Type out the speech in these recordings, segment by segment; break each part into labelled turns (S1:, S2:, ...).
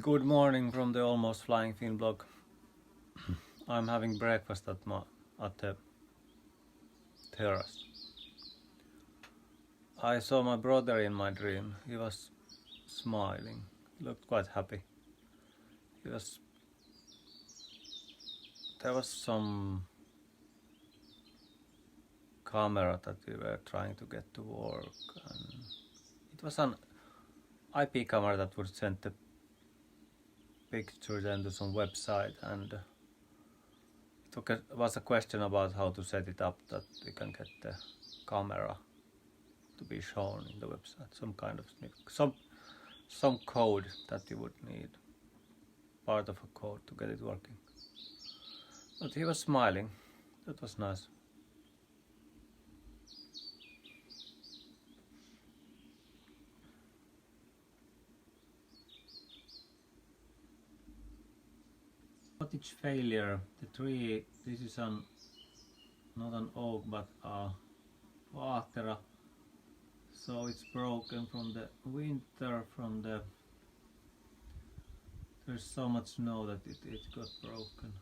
S1: Good morning from the Almost Flying Fin blog. I'm having breakfast at the terrace. I saw my brother in my dream. He was smiling. He looked quite happy. There was some camera that we were trying to get to work, and it was an IP camera that would send the picture then to some website, and it was a question about how to set it up that we can get the camera to be shown in the website. Some kind of some code that you would need, part of a code to get it working. But he was smiling. That was nice. Cottage failure. The tree. This is not an oak but a vaatera. So it's broken from the winter. There's so much snow that it got broken.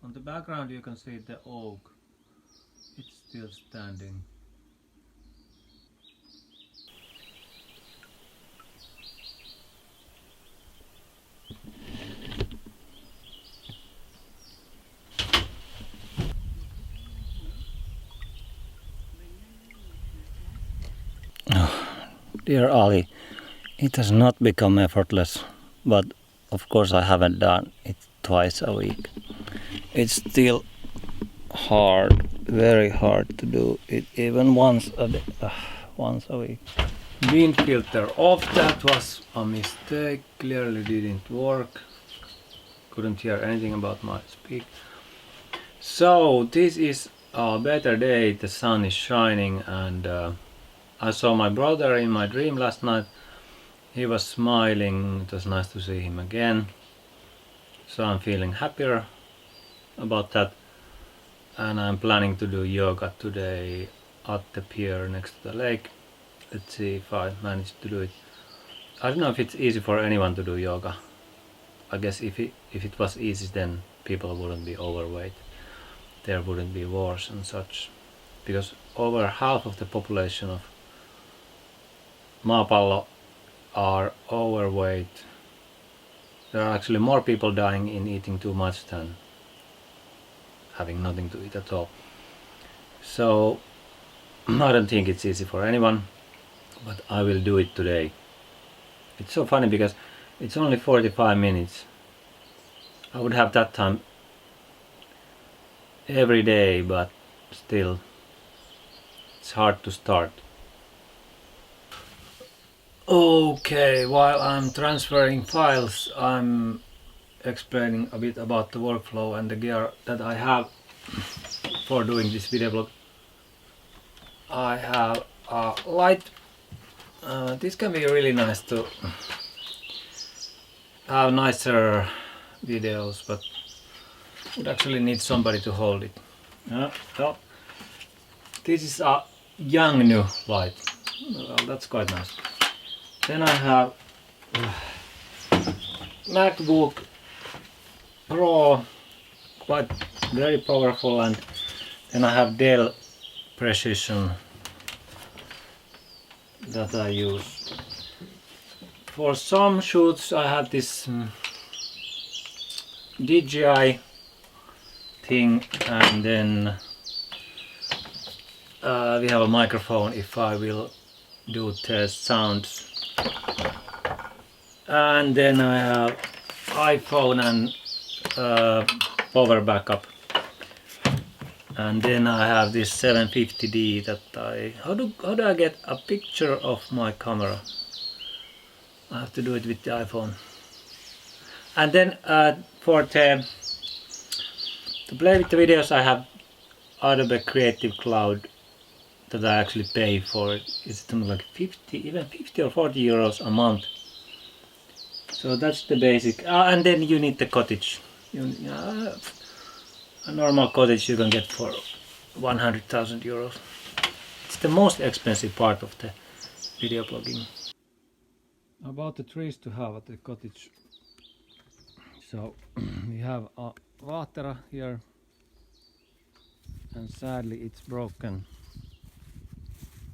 S1: On the background you can see the oak. It's still standing. Dear Ali, it has not become effortless, but of course I haven't done it twice a week. It's still hard, very hard to do it even once a week. Wind filter off, that was a mistake, clearly didn't work. Couldn't hear anything about my speak. So this is a better day, the sun is shining, and I saw my brother in my dream last night. He was smiling. It was nice to see him again. So I'm feeling happier about that. And I'm planning to do yoga today at the pier next to the lake. Let's see if I manage to do it. I don't know if it's easy for anyone to do yoga. I guess if it was easy, then people wouldn't be overweight. There wouldn't be wars and such. Because over half of the population of maapallo are overweight. There are actually more people dying in eating too much than having nothing to eat at all. So I don't think it's easy for anyone, but I will do it today. It's so funny because it's only 45 minutes. I would have that time every day, but still it's hard to start. Okay, while I'm transferring files, I'm explaining a bit about the workflow and the gear that I have for doing this video blog. I have a light. This can be really nice to have nicer videos, but would actually need somebody to hold it. So this is a young new light. Well, that's quite nice. Then I have MacBook Pro, quite very powerful, and then I have Dell Precision that I use. For some shoots I have this DJI thing, and then we have a microphone if I will do test sounds. And then I have iPhone and power backup. And then I have this 750D that how do I get a picture of my camera? I have to do it with the iPhone. And then to play with the videos, I have Adobe Creative Cloud that I actually pay for. It's something like 50 or 40 euros a month. So that's the basic. And then you need the cottage. A normal cottage you can get for 100,000 euros. It's the most expensive part of the video blogging. About the trees to have at the cottage. So we have a Vaatera here, and sadly it's broken.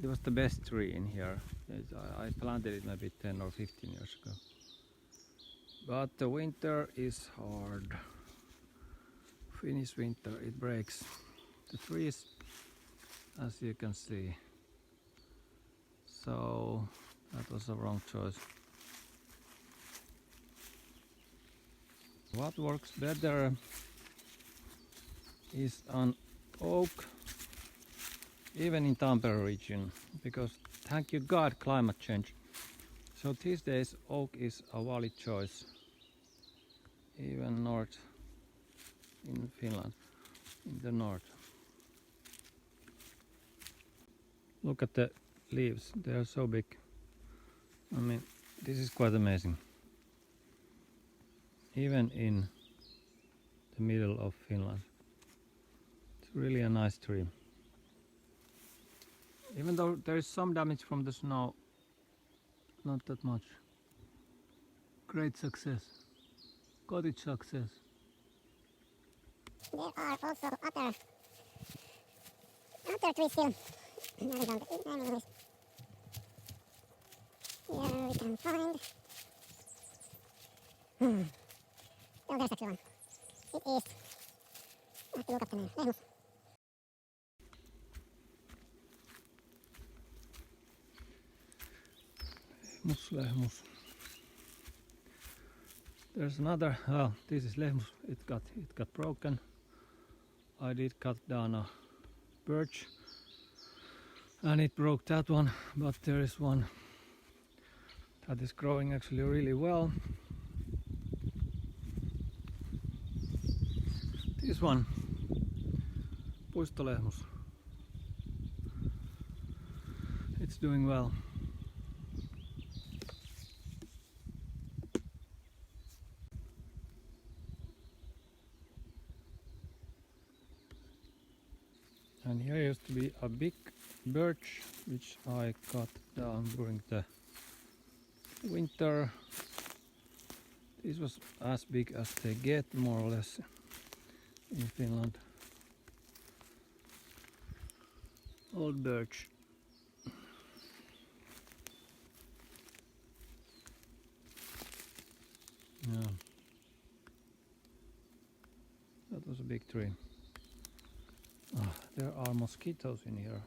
S1: It was the best tree in here. I planted it maybe 10 or 15 years ago. But the winter is hard. Finnish winter, it breaks the trees, as you can see. So that was a wrong choice. What works better is an oak, even in Tampere region, because thank you God climate change. So these days oak is a valid choice, even north in Finland, in the north. Look at the leaves, they are so big. I mean, this is quite amazing. Even in the middle of Finland. It's really a nice tree. Even though there is some damage from the snow, not that much. Great success. Cottage success.
S2: There are also other trees still. Here we can find. Oh, there's actually one. It is. I have to look up the name.
S1: Lehmus. There's another. Oh, this is Lehmus. It got broken. I did cut down a birch, and it broke that one. But there is one that is growing actually really well. This one, Puistolehmus. It's doing well. And here used to be a big birch which I cut down during the winter. This was as big as they get, more or less, in Finland. Old birch. Yeah. That was a big tree. Oh, there are mosquitoes in here.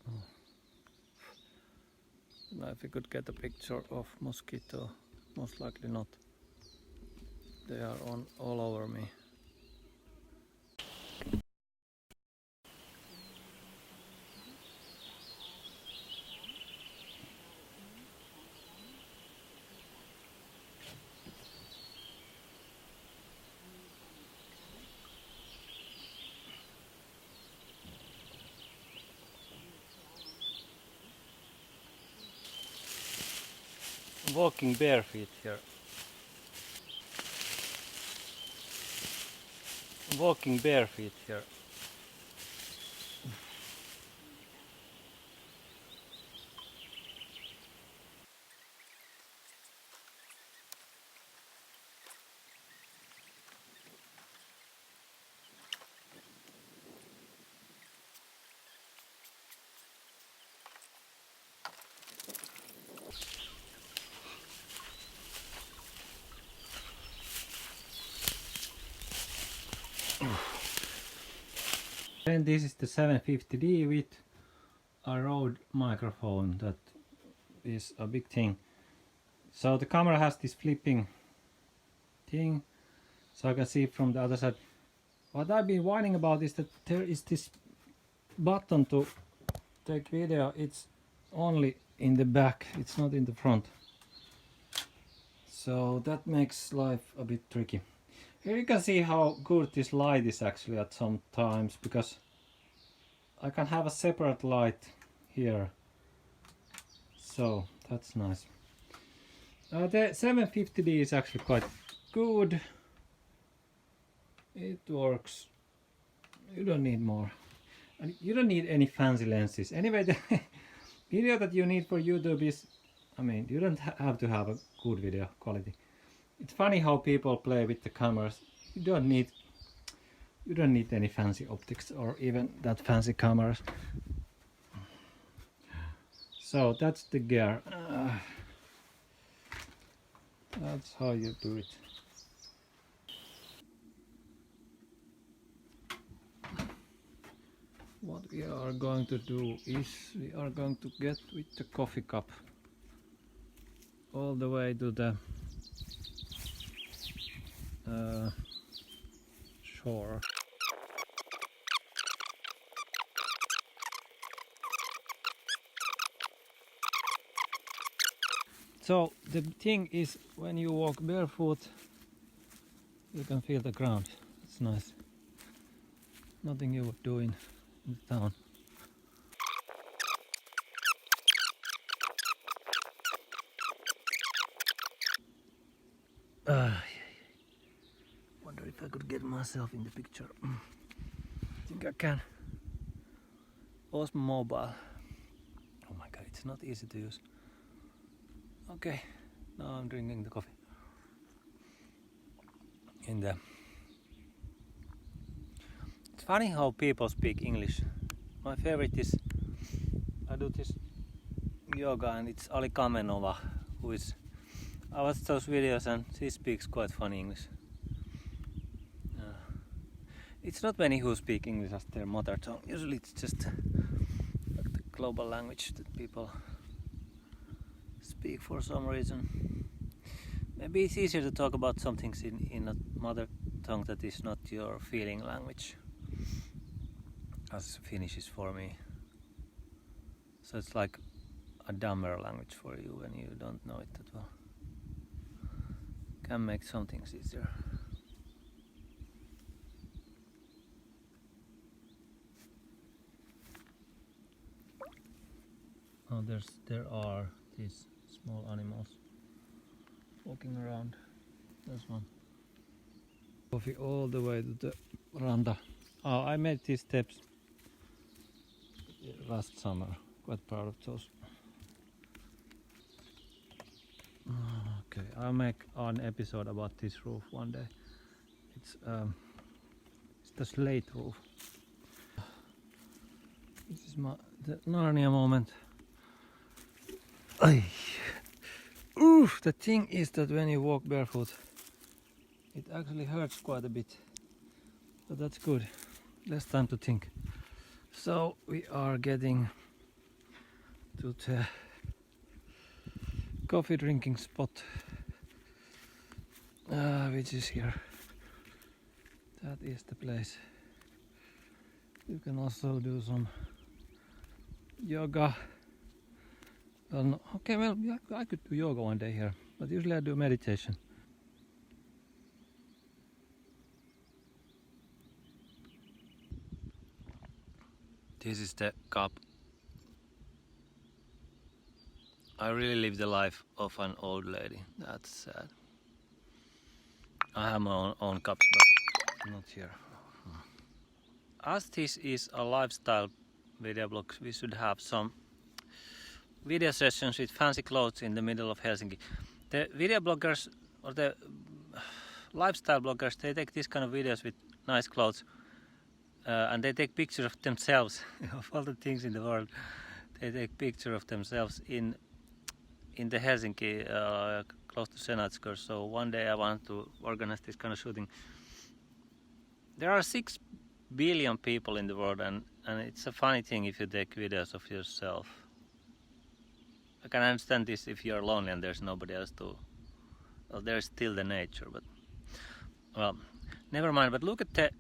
S1: Oh. Now if we could get a picture of mosquito, most likely not. They are all over me. Walking bare feet here. Walking bare feet here. And this is the 750D with a Rode microphone. That is a big thing. So the camera has this flipping thing, so I can see from the other side. What I've been whining about is that there is this button to take video. It's only in the back, it's not in the front. So that makes life a bit tricky. Here you can see how good this light is actually at some times, because I can have a separate light here. So that's nice. The 750D is actually quite good. It works. You don't need more. And you don't need any fancy lenses. Anyway, the video that you need for YouTube is I mean, you don't have to have a good video quality. It's funny how people play with the cameras. You don't need any fancy optics or even that fancy cameras. So that's the gear. That's how you do it. What we are going to do is we are going to get with the coffee cup all the way to the shore. So the thing is, when you walk barefoot, you can feel the ground. It's nice. Nothing you would do in the town. Wonder if I could get myself in the picture. I think I can. Osmo Mobile. Oh my god, it's not easy to use. Okay, now I'm drinking the coffee. It's funny how people speak English. My favorite is, I do this yoga and it's Ali Kamenova, who is, I watch those videos and she speaks quite funny English. It's not many who speak English as their mother tongue. Usually it's just like the global language that people speak for some reason. Maybe it's easier to talk about some things in a mother tongue that is not your feeling language, as Finnish is for me. So it's like a dumber language for you when you don't know it that well. Can make some things easier. Oh, there are these small animals walking around. There's one. Coffee all the way to the ranta. Oh, I made these steps last summer. Quite proud of those. Okay, I'll make an episode about this roof one day. It's the slate roof. This is the Narnia moment. Oof! The thing is that when you walk barefoot, it actually hurts quite a bit. But that's good. Less time to think. So we are getting to the coffee drinking spot, which is here. That is the place. You can also do some yoga. Well, no, okay, well, yeah, I could do yoga one day here, but usually I do meditation. This is the cup. I really live the life of an old lady. That's sad. I have my own cups, but not here. As this is a lifestyle video blog, we should have some video sessions with fancy clothes in the middle of Helsinki. The video bloggers or the lifestyle bloggers, they take these kind of videos with nice clothes and they take pictures of themselves. Of all the things in the world, they take picture of themselves in the Helsinki, close to Senatskur. So one day I want to organize this kind of shooting. There are 6 billion people in the world, and it's a funny thing if you take videos of yourself. I can understand this if you're lonely and there's nobody else to. Well, there's still the nature, but well, never mind. But look at the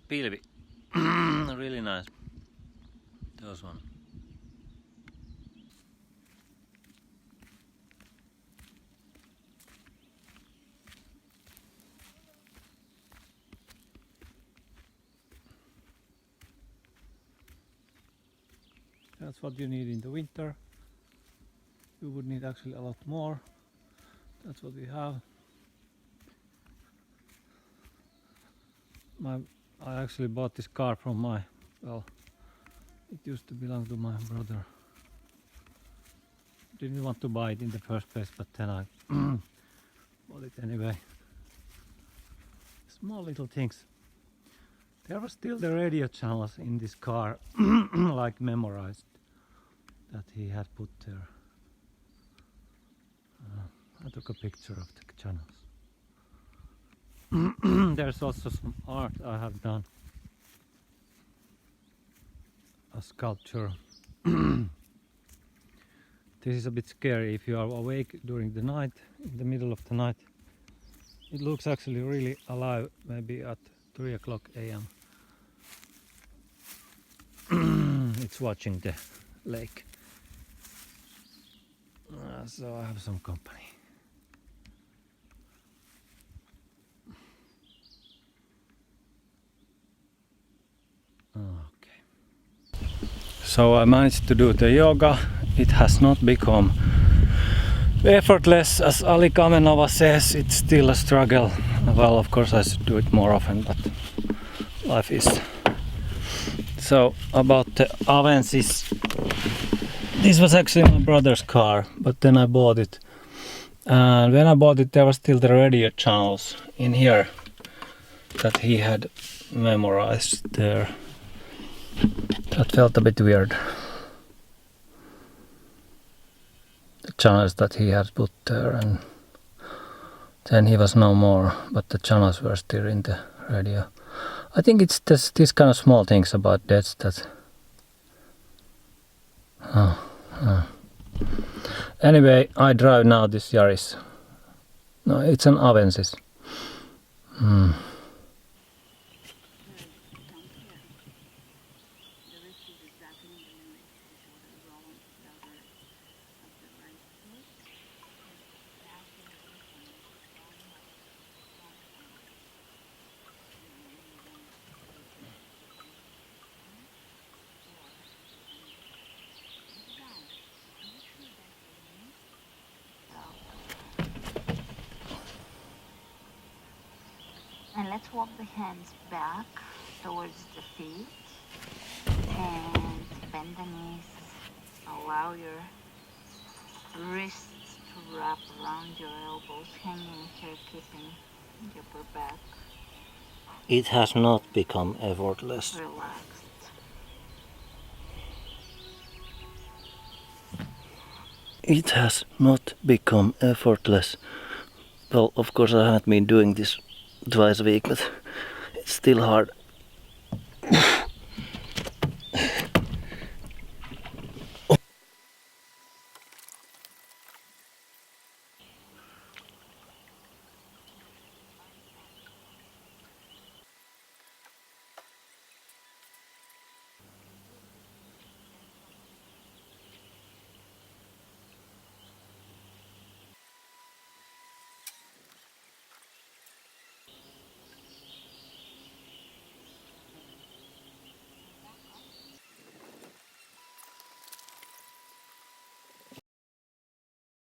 S1: pilvi, really nice. Those one. That's what you need in the winter. You would need actually a lot more. That's what we have. I actually bought this car from it used to belong to my brother. didn't want to buy it in the first place, but then I bought it anyway. Small little things. There were still the radio channels in this car, like memorized, that he had put there. I took a picture of the channels. There's also some art I have done. A sculpture. This is a bit scary if you are awake during the night, in the middle of the night. It looks actually really alive, maybe at 3 o'clock a.m. It's watching the lake. So I have some company. Okay. So I managed to do the yoga. It has not become effortless, as Ali Kamenova says. It's still a struggle. Well, of course I should do it more often, but life is. So about the Avensis, this was actually my brother's car, but then I bought it. And when I bought it, there were still the radio channels in here that he had memorized there. That felt a bit weird. The channels that he had put there, and then he was no more, but the channels were still in the radio. I think it's this kind of small things about deaths that... Anyway, I drive now this Yaris. No, it's an Avensis.
S3: And let's walk the hands back towards the feet and bend the knees. Allow your wrists to wrap around your elbows, hanging here, kissing your upper back.
S1: It has not become effortless.
S3: Relaxed.
S1: It has not become effortless. Well, of course I haven't been doing this twice a week, but it's still hard.